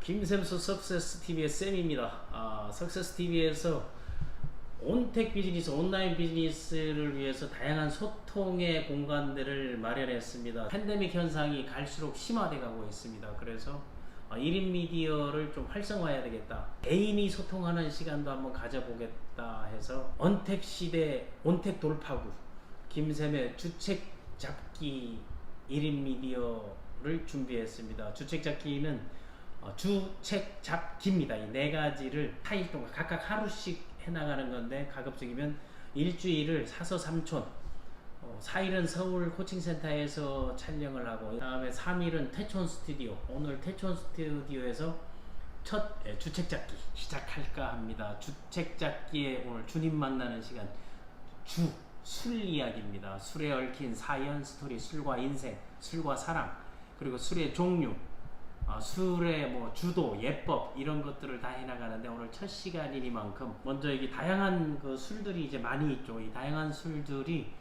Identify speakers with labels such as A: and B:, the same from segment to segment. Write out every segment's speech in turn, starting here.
A: 김샘수 석세스TV의 쌤입니다. 석세스TV에서 온택 비즈니스, 온라인 비즈니스를 위해서 다양한 소통의 공간들을 마련했습니다. 팬데믹 현상이 갈수록 심화돼 가고 있습니다. 그래서 1인 미디어를 좀 활성화해야 되겠다. 개인이 소통하는 시간도 한번 가져보겠다 해서 언택 시대, 온택 돌파구, 김샘의 주책 잡기 1인 미디어를 준비했습니다. 주책 잡기는 주책 잡기입니다. 이 네 가지를 4일 동안 각각 하루씩 해나가는 건데, 가급적이면 일주일을 사서삼촌, 4일은 서울 코칭센터에서 촬영을 하고, 그 다음에 3일은 태촌 스튜디오, 오늘 태촌 스튜디오에서 첫 주책 잡기 시작할까 합니다. 주책 잡기에 오늘 주님 만나는 시간, 술 이야기입니다. 술에 얽힌 사연, 스토리, 술과 인생, 술과 사랑, 그리고 술의 종류, 술의 뭐 주도, 예법 이런 것들을 다 해나가는데, 오늘 첫 시간이니만큼 먼저 이게 다양한 그 술들이 이제 많이 있죠. 이 다양한 술들이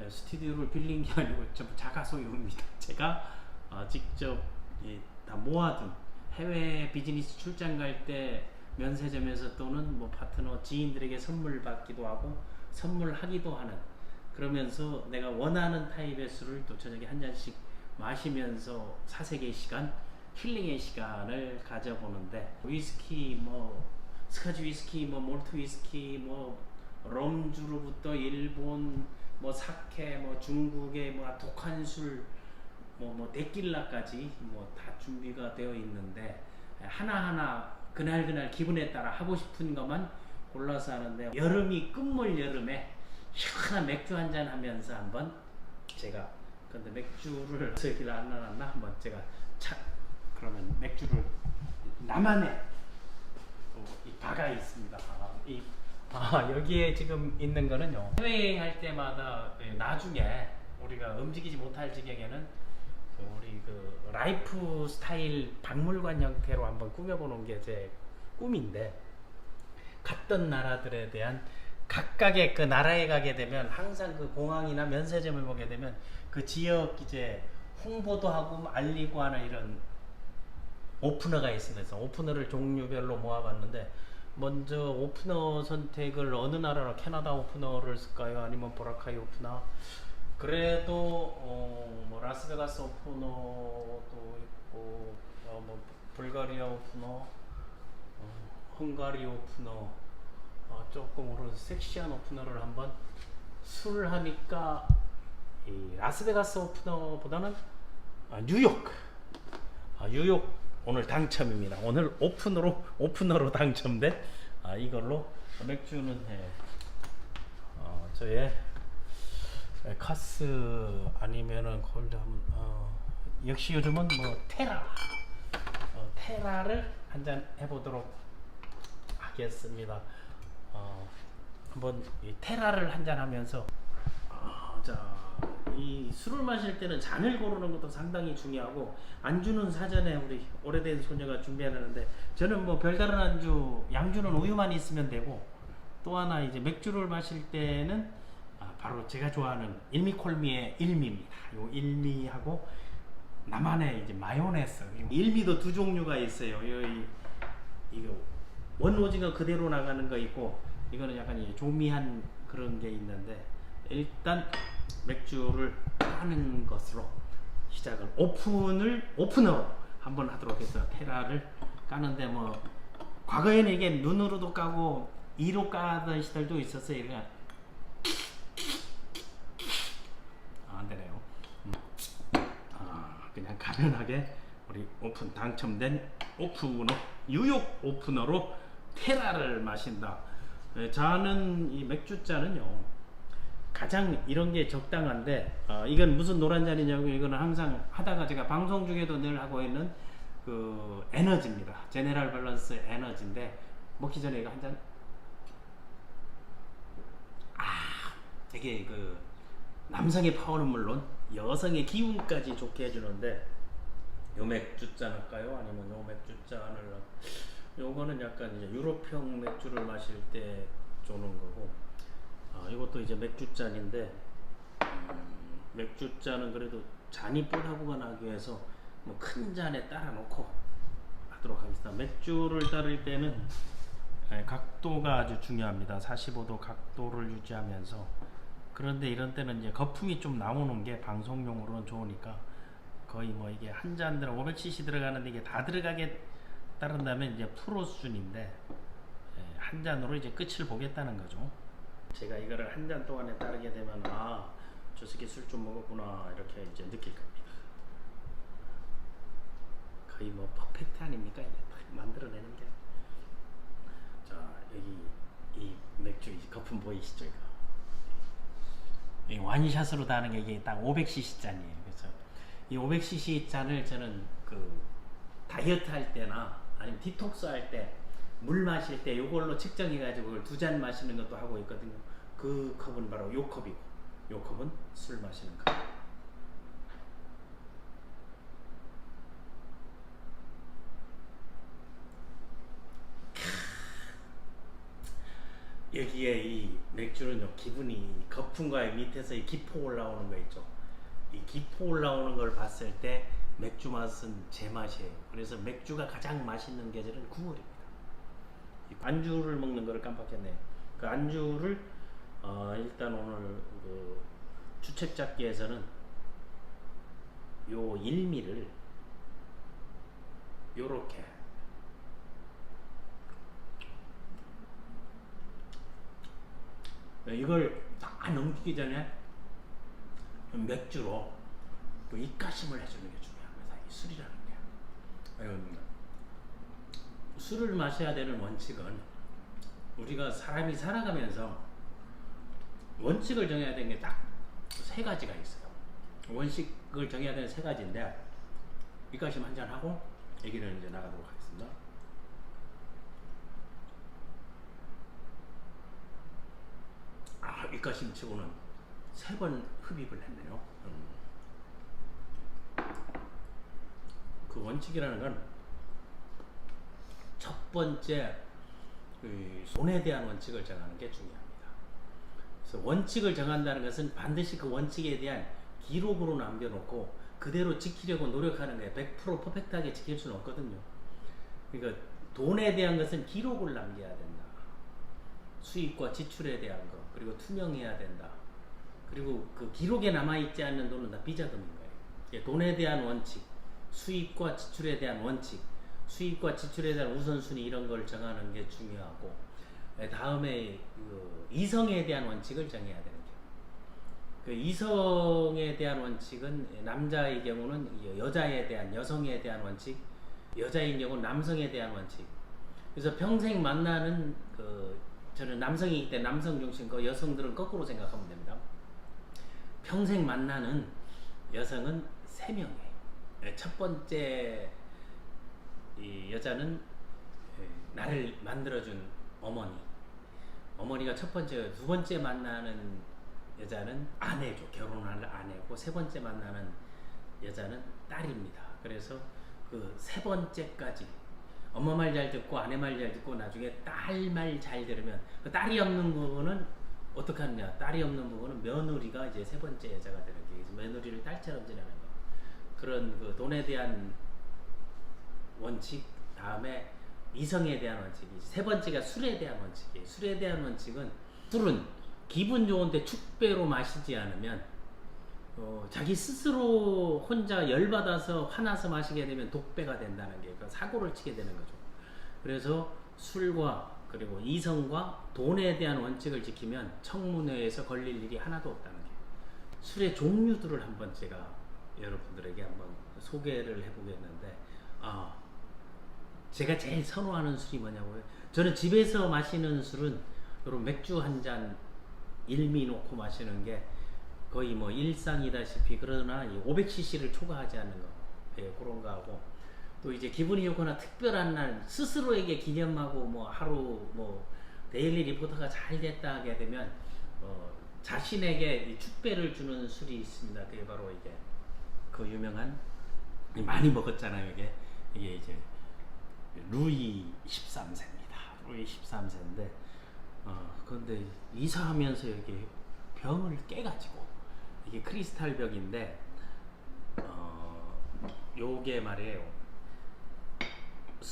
A: 스튜디오를 빌린 게 아니고 전부 자가 소유입니다. 제가 직접 다 모아둔, 해외 비즈니스 출장 갈 때 면세점에서 또는 뭐 파트너 지인들에게 선물 받기도 하고 선물하기도 하는, 그러면서 내가 원하는 타입의 술을 또 저녁에 한 잔씩 마시면서 사색의 시간, 힐링의 시간을 가져보는데, 위스키, 뭐 스카치 위스키, 뭐 몰트 위스키, 뭐 럼주로부터 일본, 뭐 사케, 뭐 중국의 뭐 독한 술, 뭐 데킬라까지 뭐 다 준비가 되어 있는데, 하나하나 그날 기분에 따라 하고 싶은 것만 골라서 하는데, 여름이 끝물 여름에 시원한 맥주 한잔 하면서 한번 제가, 근데 맥주를 저기를 안 놔놨나, 한번 제가 그러면 맥주를, 나만의 이 바가 있습니다. 여기에 지금 있는 거는요, 해외여행할 때마다 나중에 우리가 움직이지 못할 지경에는 우리 그 라이프 스타일 박물관 형태로 한번 꾸며보는 게 제 꿈인데, 갔던 나라들에 대한 각각의 그 나라에 가게 되면 항상 그 공항이나 면세점을 보게 되면 그 지역 이제 홍보도 하고 알리고 하는 이런 오프너가 있으면서, 오프너를 종류별로 모아봤는데, 먼저 오프너 선택을 어느 나라로, 캐나다 오프너를 쓸까요? 아니면 보라카이 오프너? 그래도 뭐 라스베가스 오프너도 있고, 뭐 불가리아 오프너, 헝가리 오프너, 조금 오른 섹시한 오프너를 한번, 술 하니까 이 라스베가스 오프너보다는 뉴욕, 뉴욕 오늘 당첨입니다. 오늘 오프너로 당첨된 이걸로 맥주는 저의 카스 아니면은 골드, 역시 요즘은 뭐 테라를 한잔 해보도록 하겠습니다. 한번 이 테라를 한잔 하면서, 이 술을 마실 때는 잔을 고르는 것도 상당히 중요하고, 안주는 사전에 우리 오래된 소녀가 준비하는데, 저는 뭐 별다른 안주, 양주는 우유만 있으면 되고, 또 하나 이제 맥주를 마실 때는 바로 제가 좋아하는 일미콜미의 일미입니다. 요 일미하고 나만의 이제 마요네즈. 일미도 두 종류가 있어요. 이거 원오징어 그대로 나가는 거 있고, 이거는 약간 이제 조미한 그런 게 있는데, 일단 맥주를 까는 것으로 시작을, 오프너로 한번 하도록 해서 테라를 까는데, 뭐 과거에는 이게 눈으로도 까고 이로 까던 시절도 있었어요. 그냥 안 되네요. 그냥 가면하게 우리 당첨된 오프너, 뉴욕 오프너로 테라를 마신다. 저는 이 맥주잔은요, 가장 이런 게 적당한데, 이건 무슨 노란 잔이냐고, 이거는 항상 하다가 제가 방송 중에도 늘 하고 있는 그 에너지입니다. 제네럴 밸런스 에너지인데, 먹기 전에 이거 한 잔, 되게 그 남성의 파워는 물론 여성의 기운까지 좋게 해주는데, 요 맥주잔 할까요? 아니면 요 맥주잔을, 요거는 약간 이제 유럽형 맥주를 마실 때 조는 거고, 이것도 이제 맥주잔인데, 맥주잔은 그래도 잔이 뽀하고만 하기 위해서 뭐 큰 잔에 따라 놓고 하도록 하겠습니다. 맥주를 따를 때는 각도가 아주 중요합니다. 45도 각도를 유지하면서. 그런데 이런 때는 이제 거품이 좀 나오는 게 방송용으로는 좋으니까 거의 뭐 이게 한 잔들 500cc 들어가는데 이게 다 들어가게 따른다면 이제 프로 수준인데 한 잔으로 이제 끝을 보겠다는 거죠. 제가 이거를 한 잔 동안에 따르게 되면 저 새끼 술 좀 먹었구나 이렇게 이제 느낄 겁니다. 거의 뭐 퍼펙트 아닙니까? 이게 딱 만들어내는 게. 자, 여기 이 맥주 이 거품 보이시죠? 이거. 이 완샷으로 다는 게 이게 딱 500cc 잔이에요. 그래서 이 500cc 잔을 저는 그 다이어트 할 때나 아니면 디톡스 할 때 물 마실 때 요걸로 측정해가지고 그걸 2잔 마시는 것도 하고 있거든요. 그 컵은 바로 요 컵이고, 요 컵은 술 마시는 컵. 여기에 이 맥주는요, 기분이 거품과의 밑에서 이 기포 올라오는 거 있죠. 이 기포 올라오는 걸 봤을 때 맥주 맛은 제 맛이에요. 그래서 맥주가 가장 맛있는 계절은 9월입니다. 안주를 먹는 거를 깜빡했네요. 그 안주를 일단 오늘 그 주책 잡기에서는 요 일미를 요렇게 이걸 다 넘기기 전에 맥주로 또 입가심을 해주는 게 중요합니다. 이 술이라는 게. 술을 마셔야 되는 원칙은 우리가 사람이 살아가면서 원칙을 정해야 되는 게 딱 세 가지가 있어요. 원칙을 정해야 되는 세 가지인데 입가심 한잔 하고 얘기를 이제 나가도록 하겠습니다. 입가심 치고는 3번 흡입을 했네요. 그 원칙이라는 건 첫 번째 돈에 대한 원칙을 정하는 게 중요합니다. 그래서 원칙을 정한다는 것은 반드시 그 원칙에 대한 기록으로 남겨놓고 그대로 지키려고 노력하는 거예요. 100% 퍼펙트하게 지킬 수는 없거든요. 그러니까 돈에 대한 것은 기록을 남겨야 된다. 수입과 지출에 대한 거, 그리고 투명해야 된다. 그리고 그 기록에 남아있지 않는 돈은 다 비자금인 거예요. 돈에 대한 원칙, 수입과 지출에 대한 원칙, 수입과 지출에 대한 우선순위 이런 걸 정하는 게 중요하고, 다음에 그 이성에 대한 원칙을 정해야 되는 거예요. 그 이성에 대한 원칙은 남자의 경우는 여자에 대한, 여성에 대한 원칙, 여자인 경우는 남성에 대한 원칙. 그래서 평생 만나는 저는 남성이기 때문에 남성 중심, 여성들은 거꾸로 생각하면 됩니다. 평생 만나는 여성은 3명이에요. 첫 번째 이 여자는 나를 만들어준 어머니가 첫 번째, 두 번째 만나는 여자는 아내죠. 결혼할 아내고, 세 번째 만나는 여자는 딸입니다. 그래서 그 세 번째까지 엄마 말 잘 듣고 아내 말 잘 듣고 나중에 딸 말 잘 들으면, 그 딸이 없는 부분은 어떻게 하느냐? 딸이 없는 부분은 며느리가 이제 세 번째 여자가 되는 게, 며느리를 딸처럼 지내는 거. 그런 그 돈에 대한 원칙, 다음에 이성에 대한 원칙이, 세 번째가 술에 대한 원칙이에요. 술에 대한 원칙은, 술은 기분 좋은데 축배로 마시지 않으면 자기 스스로 혼자 열받아서 화나서 마시게 되면 독배가 된다는 게, 그러니까 사고를 치게 되는 거죠. 그래서 술과 그리고 이성과 돈에 대한 원칙을 지키면 청문회에서 걸릴 일이 하나도 없다는 게. 술의 종류들을 한번 제가 여러분들에게 한번 소개를 해보겠는데, 제가 제일 선호하는 술이 뭐냐고요? 저는 집에서 마시는 술은 이런 맥주 한 잔 일미 놓고 마시는 게 거의 뭐 일상이다시피, 그러나 500cc를 초과하지 않는 거, 그런 거 하고, 또 이제 기분이 좋거나 특별한 날 스스로에게 기념하고 뭐 하루 뭐 데일리 리포터가 잘 됐다 하게 되면 자신에게 이 축배를 주는 술이 있습니다. 그게 바로 이게 그 유명한, 많이 먹었잖아요. 이게 이제 루이 13세입니다. 루이 13세인데 그런데 이사하면서 여기 병을 깨가지고, 이게 크리스탈 벽인데 요게 말이에요.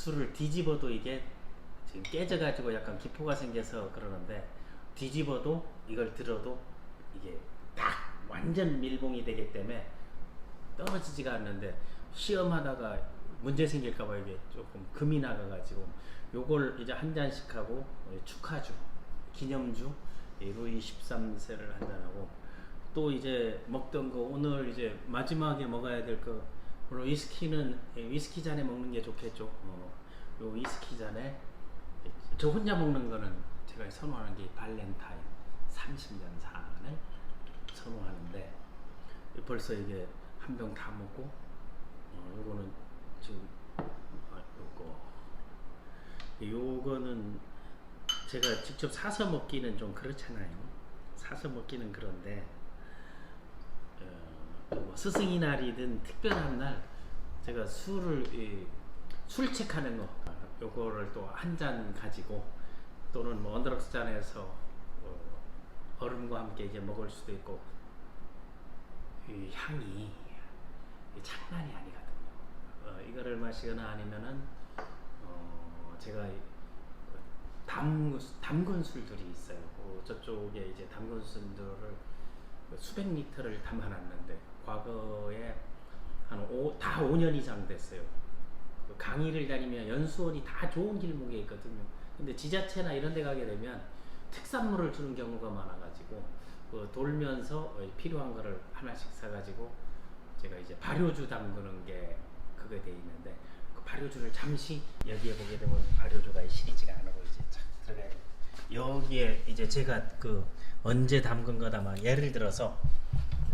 A: 술을 뒤집어도 이게 지금 깨져가지고 약간 기포가 생겨서 그러는데, 뒤집어도 이걸 들어도 이게 딱 완전 밀봉이 되기 때문에 떨어지지가 않는데, 시험하다가 문제 생길까봐 이게 조금 금이 나가가지고 요걸 이제 한 잔씩 하고 축하주, 기념주 루이 13세를 한 잔하고, 또 이제 먹던 거 오늘 이제 마지막에 먹어야 될 거, 물론 위스키는 위스키 잔에 먹는 게 좋겠죠. 요 위스키 잔에 저 혼자 먹는 거는 제가 선호하는 게 발렌타인 30년 산을 선호하는데, 벌써 이게 한 병 다 먹고, 요거는 지금 요거는 제가 직접 사서 먹기는 좀 그렇잖아요. 사서 먹기는 그런데 뭐 스승의 날이든 특별한 날 제가 술 체크하는 거, 요거를 또 한 잔 가지고, 또는 뭐 언더럭스 잔에서 얼음과 함께 이제 먹을 수도 있고, 이 향이 장난이 아니거든요. 이거를 마시거나 아니면은 제가 담근 술들이 있어요. 저쪽에 이제 담근 술들을 수백 리터를 담아놨는데, 과거에 다 5년 이상 됐어요. 강의를 다니면 연수원이 다 좋은 길목에 있거든요. 근데 지자체나 이런 데 가게 되면 특산물을 주는 경우가 많아가지고, 돌면서 필요한 거를 하나씩 사가지고 제가 이제 발효주 담그는 게 그게 돼 있는데, 그 발효주를 잠시 여기에 보게 되면 발효주가 시리지가 않고 이제 착 들어가요. 여기에 이제 제가 언제 담근 거다, 막 예를 들어서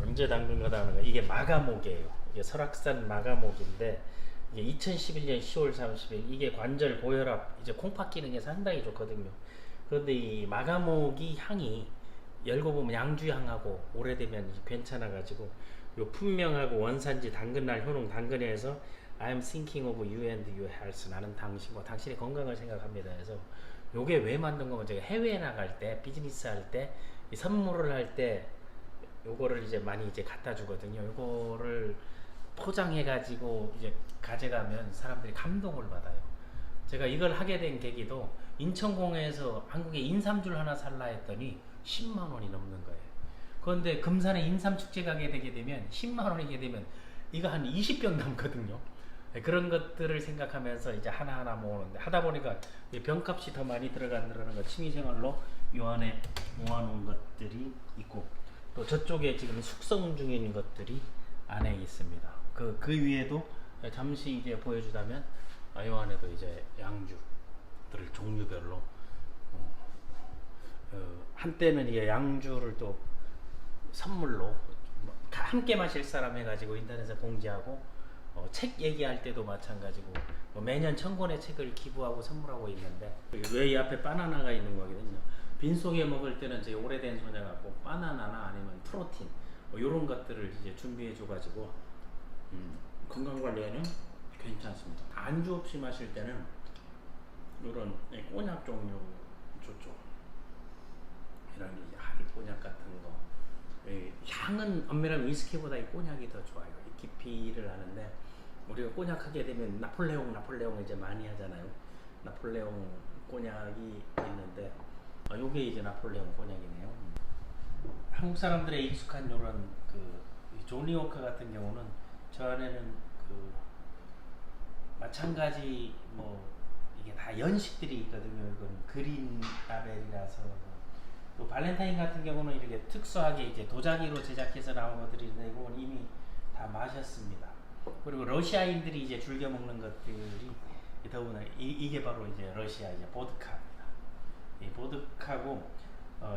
A: 언제 담근 거다 하는 거, 이게 마가목이에요. 이게 설악산 마가목인데, 이게 2011년 10월 30일, 이게 관절 고혈압 이제 콩팥 기능에 상당히 좋거든요. 그런데 이 마가목이 향이 열고 보면 양주향하고 오래되면 괜찮아가지고, 요 품명하고 원산지, 당근날, 효능, 당근에서 I'm thinking of you and your health, 나는 당신과 당신의 건강을 생각합니다. 그래서 요게 왜 만든 거면, 제가 해외에 나갈 때, 비즈니스 할 때, 선물을 할 때 요거를 이제 많이 이제 갖다 주거든요. 요거를 포장해 가지고 이제 가져가면 사람들이 감동을 받아요. 제가 이걸 하게 된 계기도, 인천공항에서 한국에 인삼줄 하나 살라 했더니 10만 원이 넘는 거예요. 그런데 금산에 인삼축제 가게 되게 되면 10만 원이게 되면 이거 한 20병 남거든요. 그런 것들을 생각하면서 이제 하나하나 모으는데, 하다 보니까 병값이 더 많이 들어간다는 거, 취미생활로 요 안에 모아놓은 것들이 있고, 또 저쪽에 지금 숙성 중인 것들이 안에 있습니다. 그 위에도 잠시 이제 보여주자면, 요 안에도 이제 양주들을 종류별로, 한때는 이제 양주를 또 선물로 함께 마실 사람 해가지고 인터넷에 공지하고, 책 얘기할 때도 마찬가지고, 매년 1000권의 책을 기부하고 선물하고 있는데, 왜 이 앞에 바나나가 있는 거거든요. 빈속에 먹을 때는 제 오래된 소냐 갖고 바나나나 아니면 프로틴 요런 것들을 이제 준비해 줘가지고 건강 관리에는 괜찮습니다. 안주 없이 마실 때는 요런 꼬냑 종류 좋죠. 이런 이제 하비 꼬냑 같은 거, 향은 엄밀한 위스키보다 이 꼬냑이 더 좋아요. 이 깊이를 하는데, 우리가 꼬냑 하게 되면 나폴레옹 이제 많이 하잖아요. 나폴레옹 꼬냑이 있는데, 요게 이제 나폴레옹 꼬냑이네요. 한국 사람들의 익숙한 요런 조니 워커 같은 경우는 저 안에는 마찬가지 이게 다 연식들이 있거든요. 이건 그린 라벨이라서. 또 발렌타인 같은 경우는 이렇게 특수하게 이제 도자기로 제작해서 나온 것들인데, 이건 이미 다 마셨습니다. 그리고 러시아인들이 이제 즐겨 먹는 것들이 더구나 이게 바로 이제 러시아 이제 보드카입니다. 이 보드카고,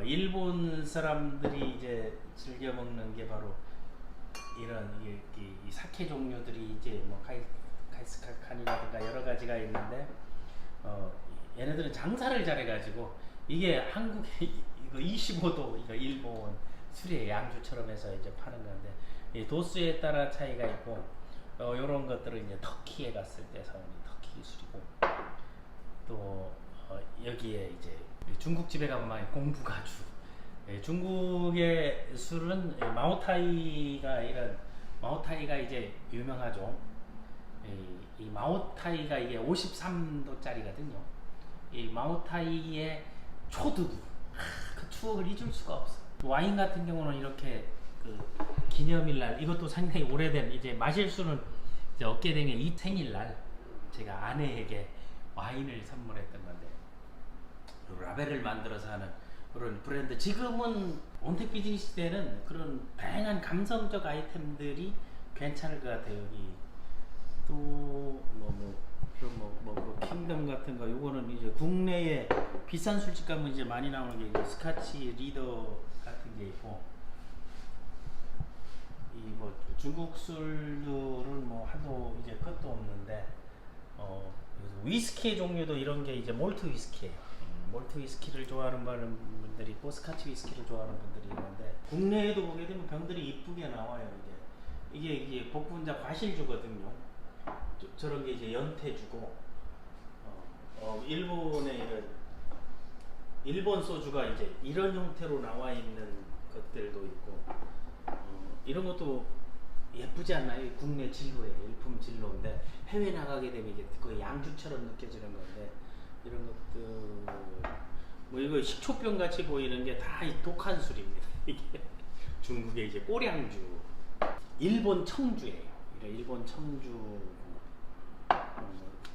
A: 일본 사람들이 이제 즐겨 먹는 게 바로 이런 이 사케 종류들이 이제 카이스카칸이라든가 여러 가지가 있는데, 얘네들은 장사를 잘해가지고, 이게 한국에 이거 25도 이거 일본 술의 양주처럼 해서 이제 파는 건데, 이 도수에 따라 차이가 있고, 요런 것들은 이제 터키에 갔을 때 사오는 터키 술이고, 또 여기에 이제 중국집에 가면 공부가주, 중국의 술은 마오타이가 이제 유명하죠. 이 마오타이가 이게 53도짜리거든요. 이 마오타이의 초두부, 그 추억을 잊을 수가 없어. 와인 같은 경우는 이렇게 그 기념일날, 이것도 상당히 오래된, 이제 마실 수는 이제 얻게 된 게 이 생일날 제가 아내에게 와인을 선물했던 건데, 라벨을 만들어서 하는 그런 브랜드. 지금은 온택 비즈니스 때는 그런 다양한 감성적 아이템들이 괜찮을 것 같아요. 여기 또뭐 킹덤 같은 거, 요거는 이제 국내에 비싼 술집 가면 이제 많이 나오는 게 이제 스카치 리더 같은 게 있고, 이 뭐 중국 술들은 뭐 하도 이제 끝도 없는데, 그래서 위스키 종류도 이런 게 이제 몰트 위스키예요. 몰트 위스키를 좋아하는 분들이 있고 스카치 위스키를 좋아하는 분들이 있는데, 국내에도 보게 되면 병들이 이쁘게 나와요. 이게 복분자 과실주거든요. 저런 게 이제 연태주고, 일본의 이런 일본 소주가 이제 이런 형태로 나와 있는 것들도 있고, 이런 것도 예쁘지 않나요? 국내 진로예요. 일품 진로인데 해외 나가게 되면 이게 거의 양주처럼 느껴지는 건데, 이런 것들 뭐 이거 식초병 같이 보이는 게 다 독한 술입니다. 이게 중국의 이제 꼬량주, 일본 청주예요. 일본 청주.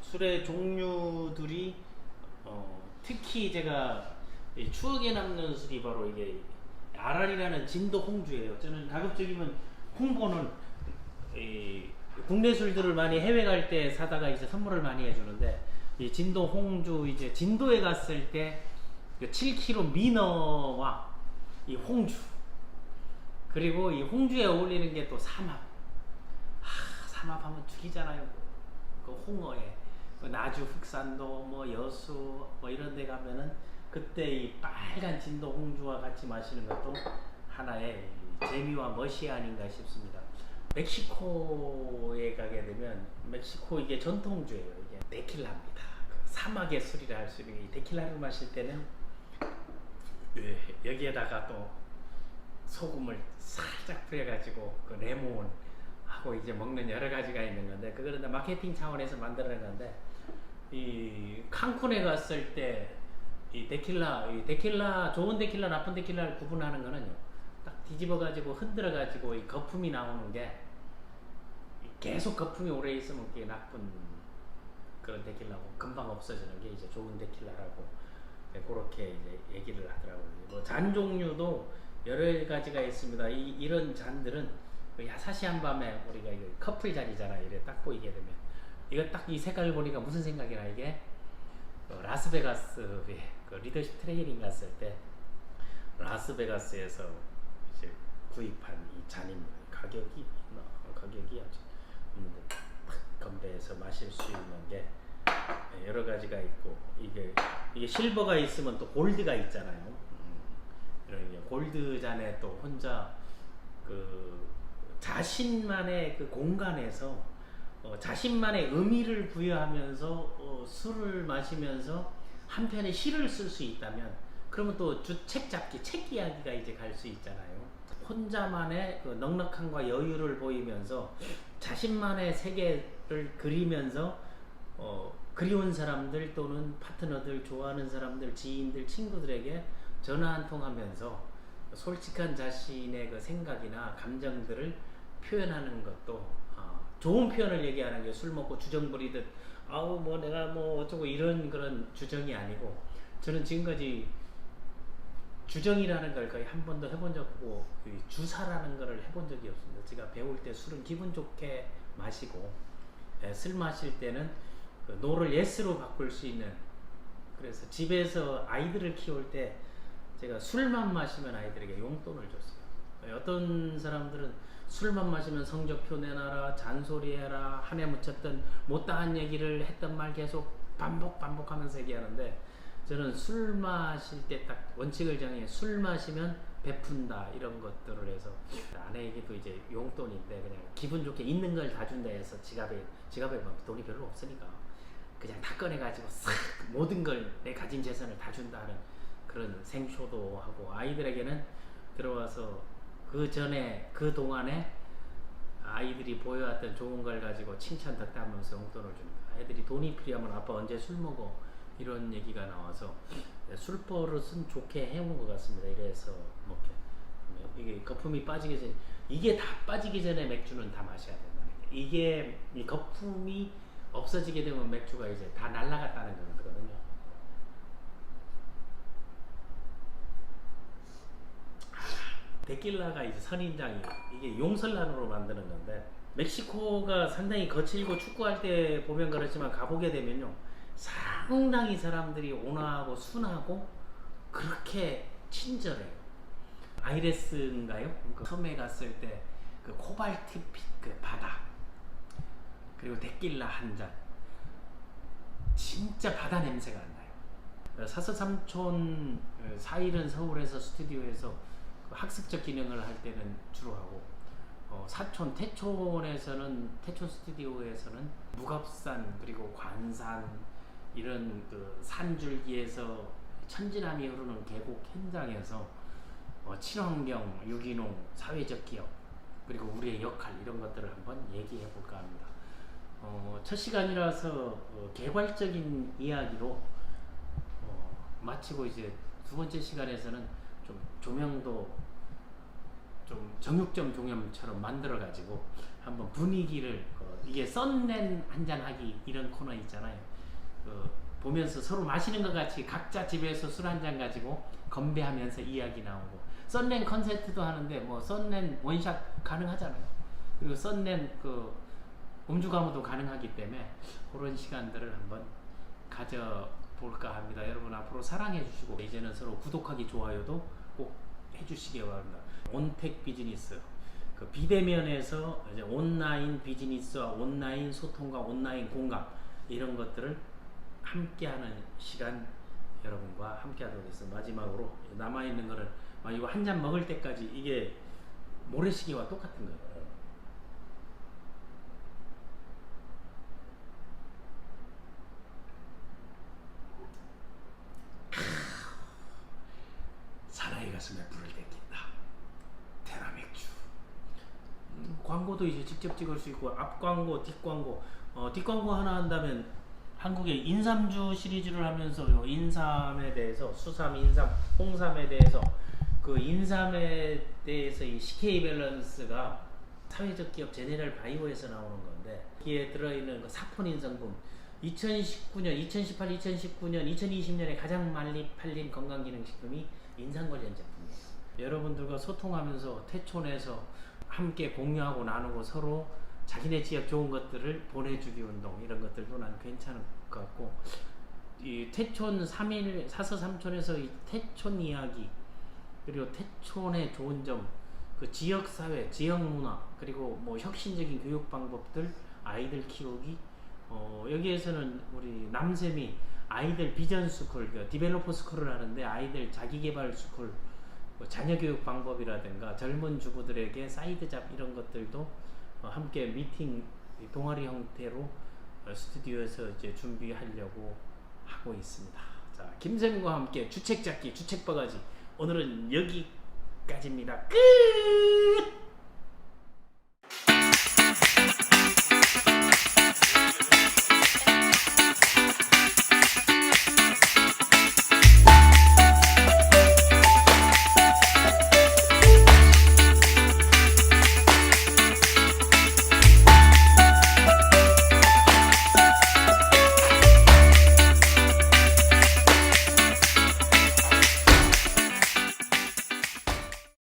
A: 술의 종류들이 특히 제가 추억에 남는 술이 바로 이게 아랄이라는 진도 홍주예요. 저는 가급적이면 홍보는 국내 술들을 많이 해외 갈 때 사다가 이제 선물을 많이 해주는데, 이 진도 홍주, 이제 진도에 갔을 때 7kg 민어와 이 홍주, 그리고 이 홍주에 어울리는 게 또 삼합. 삼합하면 죽이잖아요. 그 홍어에 그 나주 흑산도 뭐 여수 뭐 이런 데 가면은 그때 이 빨간 진도 홍주와 같이 마시는 것도 하나의 재미와 멋이 아닌가 싶습니다. 멕시코에 가게 되면, 멕시코 이게 전통주예요. 이게 데킬라입니다. 그 사막의 술이라 할 수 있는 이 데킬라를 마실 때는 여기에다가 또 소금을 살짝 뿌려가지고 그 레몬 하고 이제 먹는 여러 가지가 있는 건데, 그거는 다 마케팅 차원에서 만들어낸 건데, 이 칸쿤에 갔을 때 이 데킬라 좋은 데킬라 나쁜 데킬라를 구분하는 거는요, 딱 뒤집어 가지고 흔들어 가지고 이 거품이 나오는 게, 계속 거품이 오래 있으면 그게 나쁜 그런 데킬라고, 금방 없어지는 게 이제 좋은 데킬라라고, 그렇게 이제 얘기를 하더라고요. 뭐 잔 종류도 여러 가지가 있습니다. 이런 잔들은 그 야사시한 밤에 우리가 이거 커플 잔이잖아요. 이래 딱 보이게 되면, 이거 딱 이 색깔을 보니까 무슨 생각이나, 이게 라스베가스에 그 리더십 트레이닝 갔을 때 라스베가스에서 이제 구입한 이 잔입니다. 가격이 아주 있는데, 건배해서 마실 수 있는 게 여러 가지가 있고, 이게 실버가 있으면 또 골드가 있잖아요. 이런 골드 잔에 또 혼자 그 자신만의 그 공간에서 자신만의 의미를 부여하면서 술을 마시면서 한편의 시를 쓸 수 있다면, 그러면 또 책 잡기, 책 이야기가 이제 갈 수 있잖아요. 혼자만의 그 넉넉함과 여유를 보이면서 자신만의 세계를 그리면서 그리운 사람들 또는 파트너들, 좋아하는 사람들, 지인들, 친구들에게 전화 한 통 하면서 솔직한 자신의 그 생각이나 감정들을 표현하는 것도, 좋은 표현을 얘기하는 게 술 먹고 주정 부리듯 아우 뭐 내가 뭐 어쩌고 이런 그런 주정이 아니고, 저는 지금까지 주정이라는 걸 거의 한 번도 해본 적 없고, 주사라는 거를 해본 적이 없습니다. 제가 배울 때 술은 기분 좋게 마시고, 술 마실 때는 그 노를 예스로 바꿀 수 있는, 그래서 집에서 아이들을 키울 때 제가 술만 마시면 아이들에게 용돈을 줬어요. 어떤 사람들은 술만 마시면 성적표 내놔라, 잔소리해라, 한 해 묻혔던 못다한 얘기를 했던 말 계속 반복하면서 얘기하는데, 저는 술 마실 때 딱 원칙을 정해, 술 마시면 베푼다, 이런 것들을 해서 아내에게도 이제 용돈인데 그냥 기분 좋게 있는 걸 다 준다 해서 지갑에 돈이 별로 없으니까 그냥 다 꺼내가지고 싹 모든 걸, 내 가진 재산을 다 준다는 그런 생쇼도 하고, 아이들에게는 들어와서 그 전에 그 동안에 아이들이 보여왔던 좋은 걸 가지고 칭찬 덕담하면서 용돈을 줍니다. 애들이 돈이 필요하면 아빠 언제 술 먹어 이런 얘기가 나와서 술버릇은 좋게 해온 것 같습니다. 이래서 먹게 이게 거품이 빠지기 전에 이게 다 빠지기 전에 맥주는 다 마셔야 된다는 게 이게 이 거품이 없어지게 되면 맥주가 이제 다 날아갔다는 거거든요. 데킬라가 이제 선인장이 이게 용설란으로 만드는 건데 멕시코가 상당히 거칠고 축구할 때 보면 그렇지만 가보게 되면요 상당히 사람들이 온화하고 순하고 그렇게 친절해요. 아이레스인가요? 그 섬에 갔을 때 그 코발트빛 그 바다 그리고 데킬라 한 잔 진짜 바다 냄새가 안 나요. 사서삼촌 4일은 서울에서 스튜디오에서 학습적 기능을 할 때는 주로 하고 사촌 태촌에서는 태촌 스튜디오에서는 무겁산 그리고 관산 이런 그 산줄기에서 천지남이 흐르는 계곡 현장에서 친환경, 유기농, 사회적 기업 그리고 우리의 역할 이런 것들을 한번 얘기해 볼까 합니다. 첫 시간이라서 개괄적인 이야기로 마치고 이제 두 번째 시간에서는 좀 조명도 좀 정육점 종염처럼 만들어 가지고 한번 분위기를 이게 썬넨 한잔 하기 이런 코너 있잖아요. 보면서 서로 마시는 것 같이 각자 집에서 술 한 잔 가지고 건배하면서 이야기 나오고 썬넨 컨셉도 하는데 뭐 썬넨 원샷 가능하잖아요. 그리고 썬넨 그 음주 가무도 가능하기 때문에 그런 시간들을 한번 가져볼까 합니다. 여러분 앞으로 사랑해 주시고 이제는 서로 구독하기 좋아요도 꼭 해주시기 바랍니다. 온택 비즈니스 그 비대면에서 이제 온라인 비즈니스와 온라인 소통과 온라인 공감 이런 것들을 함께하는 시간 여러분과 함께하도록 하겠습니다. 마지막으로 남아있는 거를 이거 한 잔 먹을 때까지 이게 모래시계와 똑같은 거예요. 사나이 가슴에 불을 떼낀다. 테라맥주. 광고도 이제 직접 찍을 수 있고 앞 광고, 뒷 광고. 뒷 광고 하나 한다면 한국의 인삼주 시리즈를 하면서 인삼에 대해서 수삼, 인삼, 홍삼에 대해서 그 인삼에 대해서 이 CK 밸런스가 사회적 기업 제네럴 바이오에서 나오는 건데 여기에 들어있는 그 사포닌 성분 2019년, 2018, 2019년, 2020년에 가장 많이 팔린 건강기능식품이 인삼 관련 제품이에요. 여러분들과 소통하면서 태촌에서 함께 공유하고 나누고 서로 자기네 지역 좋은 것들을 보내주기 운동 이런 것들도 난 괜찮을 것 같고 이 태촌 3일 사서삼촌에서 이 태촌 이야기 그리고 태촌의 좋은 점 그 지역사회, 지역문화 그리고 뭐 혁신적인 교육 방법들 아이들 키우기 여기에서는 우리 남쌤이 아이들 비전 스쿨, 디벨로퍼 스쿨을 하는데 아이들 자기개발 스쿨 자녀 교육 방법이라든가 젊은 주부들에게 사이드 잡 이런 것들도 함께 미팅 동아리 형태로 스튜디오에서 이제 준비하려고 하고 있습니다. 자, 김쌤과 함께 주책 잡기, 주책 바가지 오늘은 여기까지입니다. 끝!